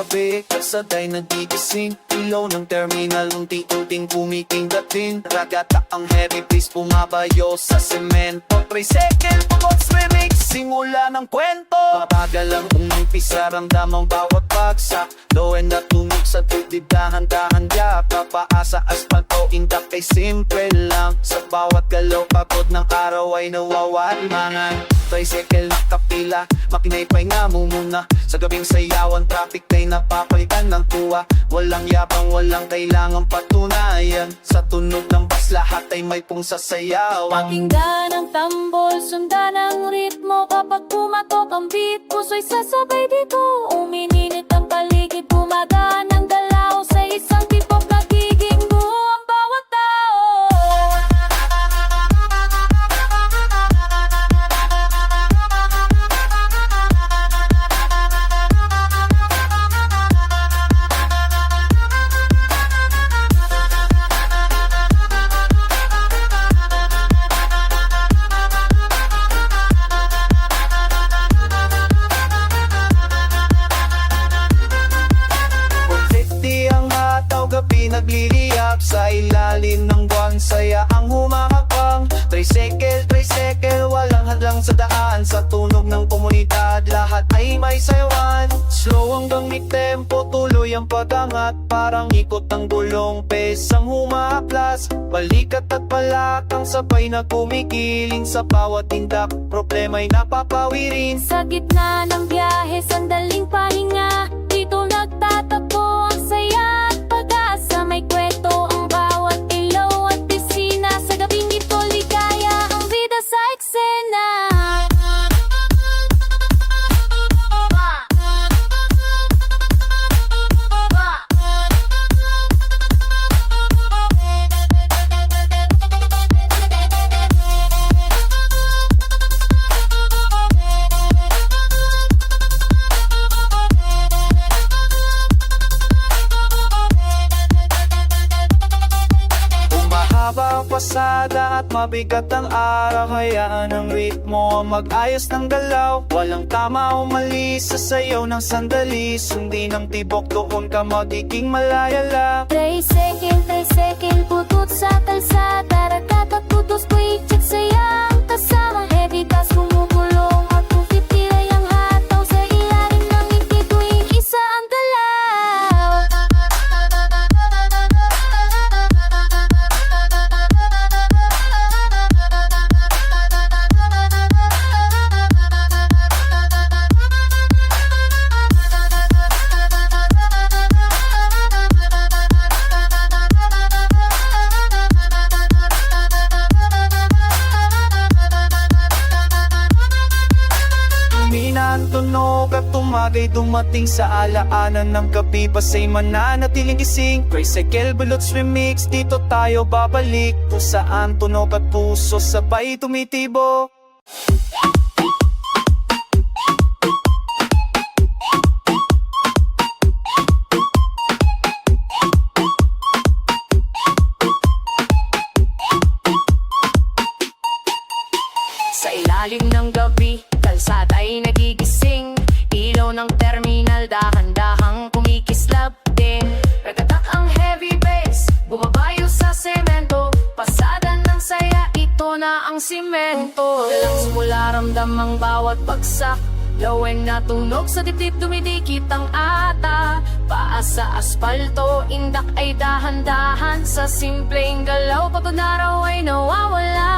gabi, kasaday nagigising. Ilaw ng terminal, unti-unting kumikindatin. Ragata ang heavy pace, bumabayo sa semento. Tricycle, Bugots remix, simula ng kwento. Mabagal ang umpisa, ramdam ang bawat bagsak. Low and natunog sa dibdib, dahan-dahan ya. Papaasa asfalto, indak ay simple lang. Sa bawat galaw, pagod ng araw ay nawawalimangan. Tricycle nakapila, makinay pa'y namumuna. Sa gabing sayawan, traffic ay napapalitan ng tuwa. Walang yabang, walang kailangang patunayan. Sa tunog ng bus, lahat ay may pong sasayawan. Pakinggan ang tambol, sundan ang ritmo. Kapag pumatok ang beat, puso'y sasabay dito. Umininit ang paligid, bumagaan ang galaw. Sa isang tipok nagiging buo ang bawat tao. Nagliliyap sa ilalim ng buwan, saya ang humahakbang. Tricycle, tricycle, walang hadlang sa daan. Sa tunog ng komunidad, lahat ay may sayawan. Slow hanggang mid-tempo, tuloy ang pagangat. Parang ikot ng gulong, pesang humahaplas. Balikat at palakang sabay na kumikiling. Sa bawat tindak, problema'y napapawirin. Sa gitna ng biyahe, sandaling pahinga. Dito nagtatagpo ang saya at pag-asa. May kwento ang bawat ilaw at pisina. Sa gabing ito ligaya ang vida sa eksena. Pasada at mabigat ang araw, hayaan ang ritmo ang mag-ayos ng galaw. Walang tama o mali sa sayaw ng sandali. Sundin ang tibok, doon ka magiging malaya. Tricycle, tricycle, putut sa kalsada. Ragata, putos, quick check, sayang kasama. Heavy gas, bumubulong at 250 ay ang hataw. Sa ilalim ng ngiti tuwing isa ang galaw. Tunog at tumagay, dumating sa alaanan ng gabi. Pasay mananatiling gising. Tricycle, Bugots remix, dito tayo babalik. Kung saan tunog at puso sabay tumitibo. Sa ilalim ng gabi, kalsada ay nagigising. Ilaw ng terminal, dahan-dahang kumikislap din. Ragatak ang heavy bass, bumabayo sa semento. Pasada ng saya, ito na ang simento. Dalang simula, ramdam ang bawat bagsak. Lawen na tunog sa dibdib, dumidikit ang ata. Paa sa asfalto, indak ay dahan-dahan. Sa simpleng galaw, pagod na raw ay nawawala.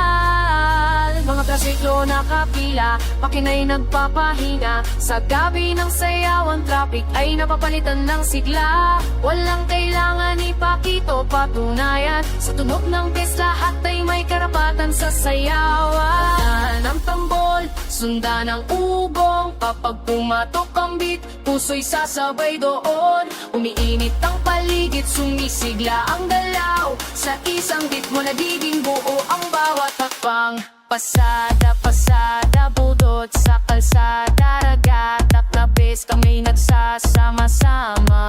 Mga trasiklo nakapila, makina'y nagpapahinga. Sa gabi ng sayawan, traffic ay napapalitan ng sigla. Walang kailangan ipakito, patunayan. Sa tunog ng bes, lahat ay may karapatan sa sayawan. Ang tambol, sundan ang ubong. Kapag pumatok ang beat, puso'y sasabay doon. Umiinit ang paligid, sumisigla ang galaw. Sa isang beat mo nagiging buo ang bawat hakbang. Pasada, pasada, budot sa kalsada. Ragata, kabis, kami nagsasama-sama.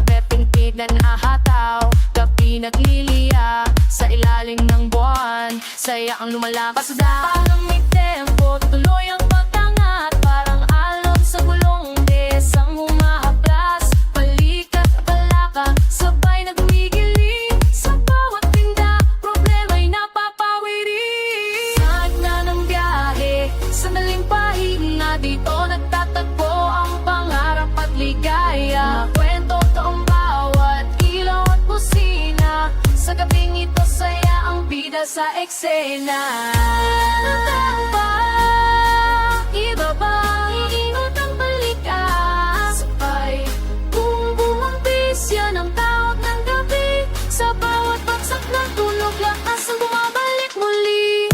Pepingpid na nahataw, gabi nagliliya. Sa ilalim ng buwan, saya ang lumalakas. Parang may tempo, tuloy ang pagtangat. Parang alon sa gulong, desang humahaplas. Sa gabing ito saya ang bida sa eksena. Iba ba iingot ang balikan? Sabay bumubuhang bisya ng tawag ng gabi. Sa bawat bagsak ng tunog, lakas ang bumabalik muli.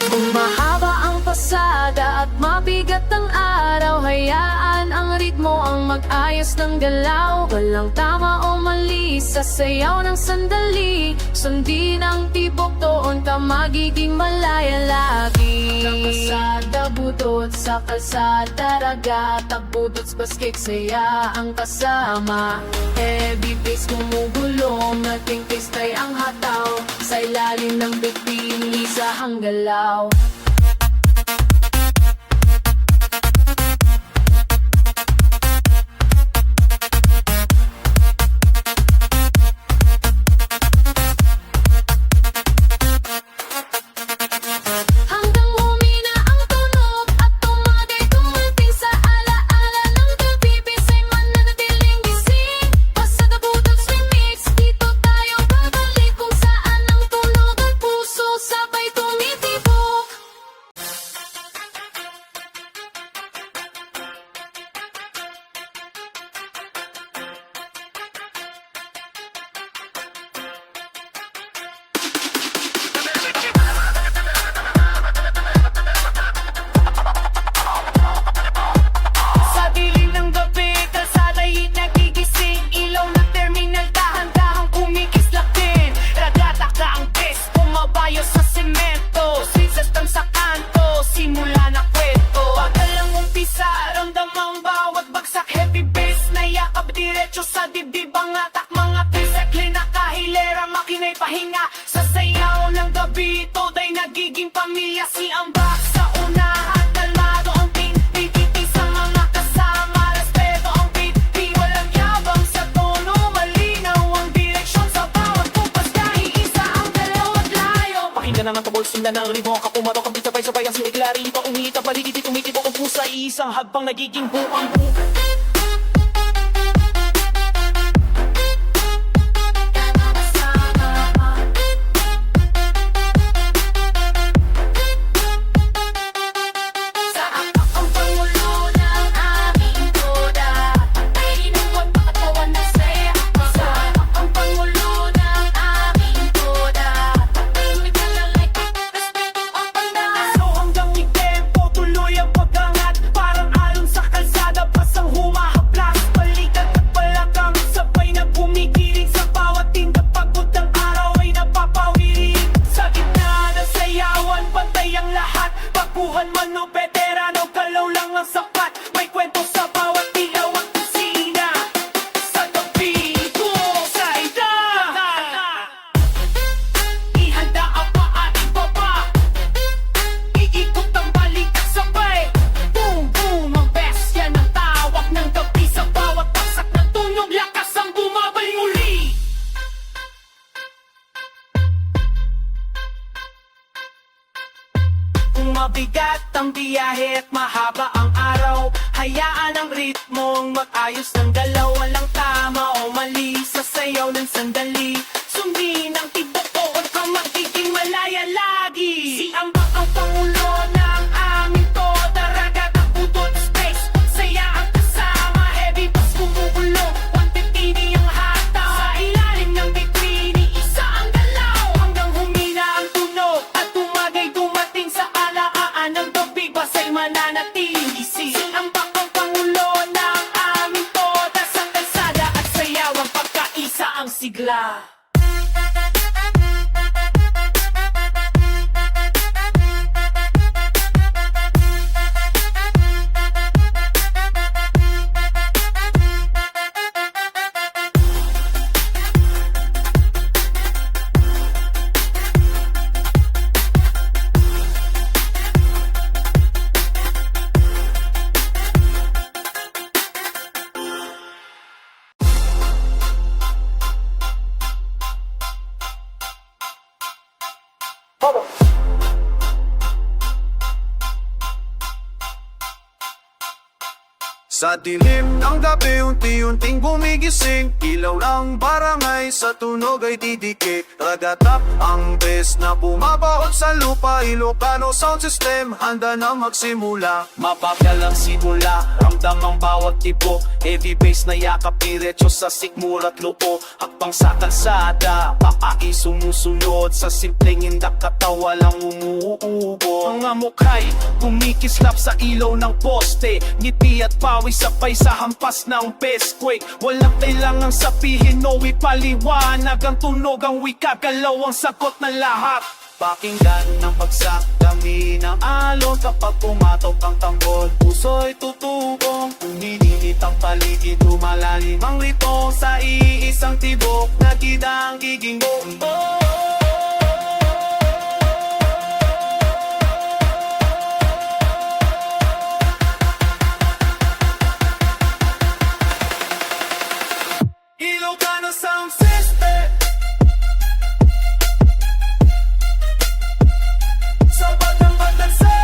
Kung mahaba ang pasada at mabigat ang araw, hayaan ang ritmo ang mag-ayos ng galaw. Walang tama o mali sa sayaw ng sandali. Sundin ang tibok, doon ka magiging malaya lagi. Kalsada, butot sa kalsada, ragat at butot sa basket, saya ang kasama. Heavy bass gumugulong, nating pistay ang hataw. Sa ilalim ng bituin, isa ang galaw. Hanggang humina ang tunog at tumagay tumating sa alaala ng gabi. Bisay mananatiling gising, Pasada Budots Remix. Dito tayo babalik kung saan ang tunog at puso sabay tumitibok. Sa dilim ng gabi, kalsada'y nagigising. Ilaw ng terminal, dahan-dahang kumikislap din. Ragataka ang bes, bumabayo sa semento. Sinsastan sa kanto, simula na kwento. Bagal ang umpisa, ramdam ang bawat bagsak. Heavy bass na yakap diretso sa dibdib. Ang atak, mga tricycle na kahilera, makina'y pahinga. Sa sayaw ng gabi, today nagiging pamilya. Si Ambak sa unahan, kalmado ang pinipiti sa mga kasama. Respeto ang beat, di walang yabang sa tono. Malinaw ang direksyon sa bawat kupas. Dahil isa ang dalawat layo. Pakinggan na ng tabol, sinda ng ritmo. Kapumatok ang beat, sabay-sabay ang sinikla. Rito umiita, paligid, tumitibok ang pusa. Isang hagbang nagiging buang Sa akak ang pangulo ng aming toda, ay inuwag pakatawan na saya. Sa akak ang pangulo ng aming toda, tuloy ka lang like respeto ang pandahan. So hanggang itempo, tuloy ang pag-angat. Parang alon sa kalsada, pasang humahaplas. Balikat at balakang, sabay na bumigiling. Sa bawat tinda, pagod ng araw ay napapawirin. Sa gitna ng sayawan, pantay ang lahat. Baguhan man o veterano, galaw lang ang sapat. May kwento sa bawat ilaw at kusina. Sa gabi, kusayda. Ihanda ang paa, ibaba. Iikot ang balikat sabay. Boom, boom, ang best. Yan ang tawag ng gabi. Sa bawat pasak ng tunog, lakas ang bumabay muli. Kung mabigat ang biyahe at mahaba ang araw, hayaan ang ritmong mag-ayos ng galaw. Walang tama o mali sa sayaw ng sandali. Sundin ang tibok, doon ka magiging malaya lagi. Si Ambak ang pangulo ng aming toda, ragat ang butot space. Saya ang kasama, heavy bass gumugulo. 150 ang hataw, sa ilalim ng bituini, isa ang galaw. Hanggang humina ang tunog at tumagay dumating sa alaaan ng gabi. Basay mananatiling gising. Si Ambak ang pangulo ng aming toda, sa kalsada at sayaw ang pagkaisa ang sigla. Sa dilim ng gabi, unti-unting gumigising. Ilaw ng barangay sa tunog ay didikit. Ragatap ang bes na bumabaon sa lupa. Ilocano sound system, handa na magsimula. Mapagal ang simula, ramdam ang bawat tipo. Heavy bass na yakap, diretso sa sikmura at lupo. Hakbang sa kalsada, pakai sumusunod. Sa simpleng indak katawa lang umuubo. Mga mukha'y kumikislap sa ilaw ng poste. Ngiti at pawis sabay sa hampas ng pesquake. Walang kailangang sabihin o ipaliwanag. Ang tunog, ang wika, galaw ang sagot ng lahat. Pakinggan ng bagsak, dami ng alon. Kapag pumatok ang tanggol, puso'y tutubong. Umininit ang paligid, lumalalim ang ritong. Sa iisang tibok, nakita ang giginggong. Ilocano sound system. Sa batang batansa,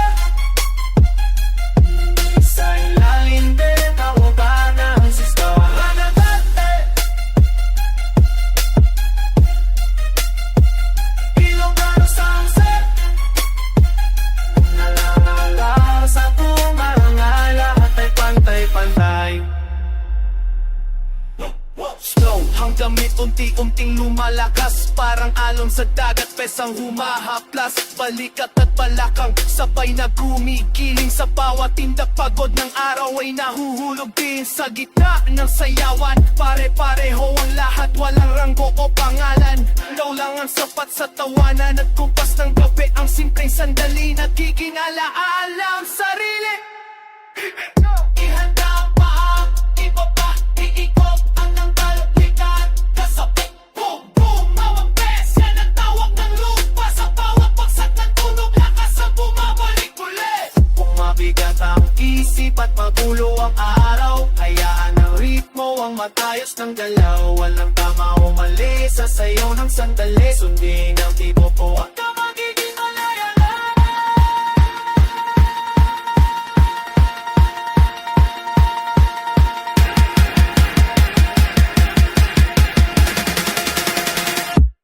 sa ilalim din ang ubanang sistema. Ranadate. Ilocano sound system. Nalala sa tumaranga, lahat ay pantay-pantay. Slow, ang damit unti-unting lumalakas. Parang alon sa dagat, pesang humahaplas. Balikat at balakang, sabay na gumigiling. Sa bawat tindak pagod ng araw ay nahuhulog din. Sa gitna ng sayawan, pare-pareho ang lahat. Walang ranggo o pangalan, daw lang ang sapat sa tawanan. At kumpas ng gabi, ang simpleng sandali. Nagiging alaala ang sarili. Ihanda pa ang iba pa, iikot ang nanggal. Likat, kasapit, boom, boom, mawang bes. Yan ang tawag ng lupa. Sa bawat bagsak ng tunog, lakas ang bumabalik ulit. Kung mabigat ang isip at magulo ang araw, hayaan ang ritmo ang matayos ng galaw. Walang tama o mali sa sayaw ng sandali. Sundin ang tipo po at magiging malaya.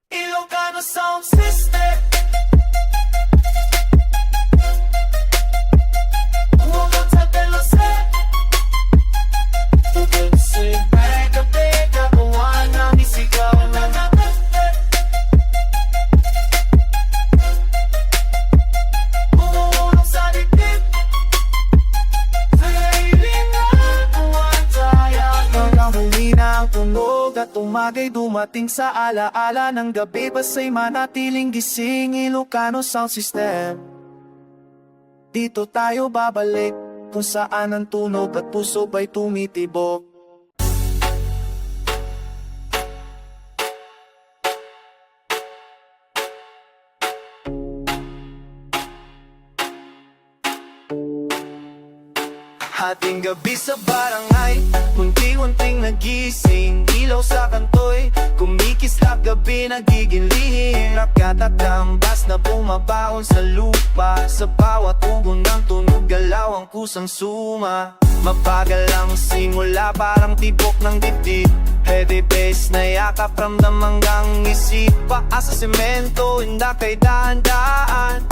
Ilocano sound system. Umugot sa Delose. Ugansing pagkapit, kakuha ng isigaw na natin. Umuulong sa dibdib. Feeling na kuwan tayo. Hanggang huli na ang tunog at umagay dumating sa alaala ng gabi. Basa'y manatiling gising. Ilocano sound system. Dito tayo babalik kung saan ang tunog at puso ba'y tumitibok. Hating gabi sa barangay, unti-unting nagising. Ilaw sa kantoy, kumikislap gabi nagiging lihim. Nakatatambas na bumabaon sa lupa. Sa bawat ugon ng tunog, galaw ang kusang suma. Mabagal ang simula, parang tibok ng dibdib. Heavy bass na yakap, ramdam hanggang isip. Paa sa semento, hinda kay daan-daan.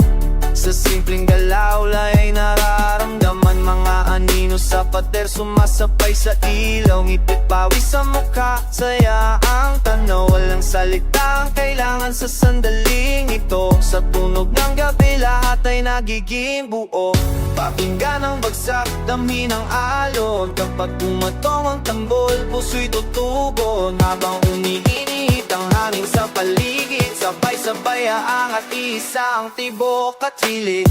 Sa simpleng galaw ay nararamdaman. Mga anino sa pader, sumasabay sa ilaw. Ngipit pawis sa mukha, saya ang tanaw. Walang salita ang kailangan sa sandaling ito. Sa tunog ng gabi, lahat ay nagiging buo. Pakinggan ang bagsak, dami ng alon. Kapag pumatong ang tambol, puso'y tutugon. Habang umiinit ang hangin sa paligid, sabay-sabay aangat isa ang tibok at hilig.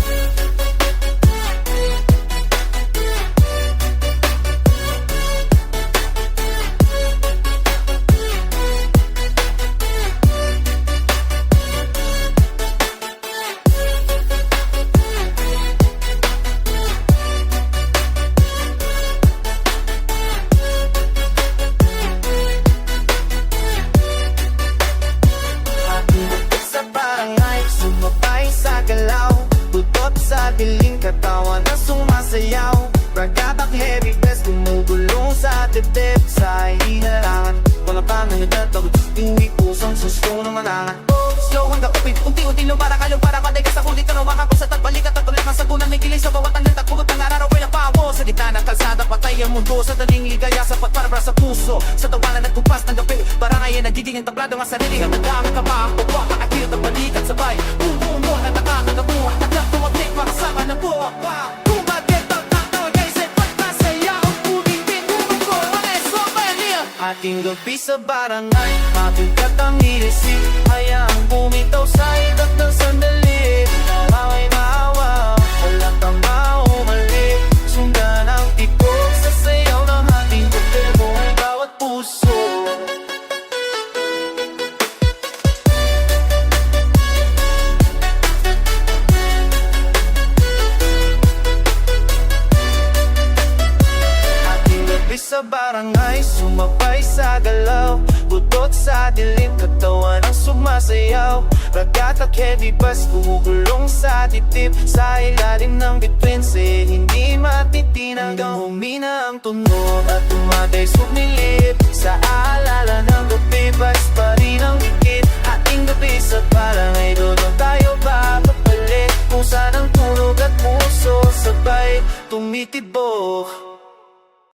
Sa barangay, Sumabay sa galaw, butot sa dilim, katawan na sumasayaw. Ragatak heavy bass, gumugulong sa dibdib. Sa hinarangan, mga panahidad, hindi pusong susto ng manangan. Slow hanggang upit, unti-unti lumara kalong para kanday ka sa kulit. Ano makakusat at balikat at ulit ng sagunan. May kilay sa bawat ang nagtakulot ng araw ay napawo. Sa gitna ng kalsada, patay ang mundo. Sa daling ligaya, sapat para sa puso. Sa tawanan nagkumpas ng gabi, para ngayon nagiging ang tablado ng sarili. Ang nadami ka pa, pagwa, kakakirot ang balikat sabay. Buong mo na nakakagabuha, taglap tumablik, makasama ng buha pa. Ating gabi sa barangay, mabigat ang ilisip. Hayaang bumitaw sa idak ng sandali. Maway maawa, wala kang maumalik. Sundan ang tipok sa sayaw ng ating kumpirmo ay bawat puso. Sa barangay, sumabay sa galaw, butot sa dilim, katawan ang sumasayaw. Ragatak heavy bass, gumugulong sa titip. Sa ilalim ng bituin, hindi matitinag. Hanggang humina ang tunog at tumatay sumilip. Sa alala ng gabi, bass pa rin ang dikit. Ating gabi sa barangay, doon tayo babalik. Kung saan ang tunog at puso, sabay tumitibok.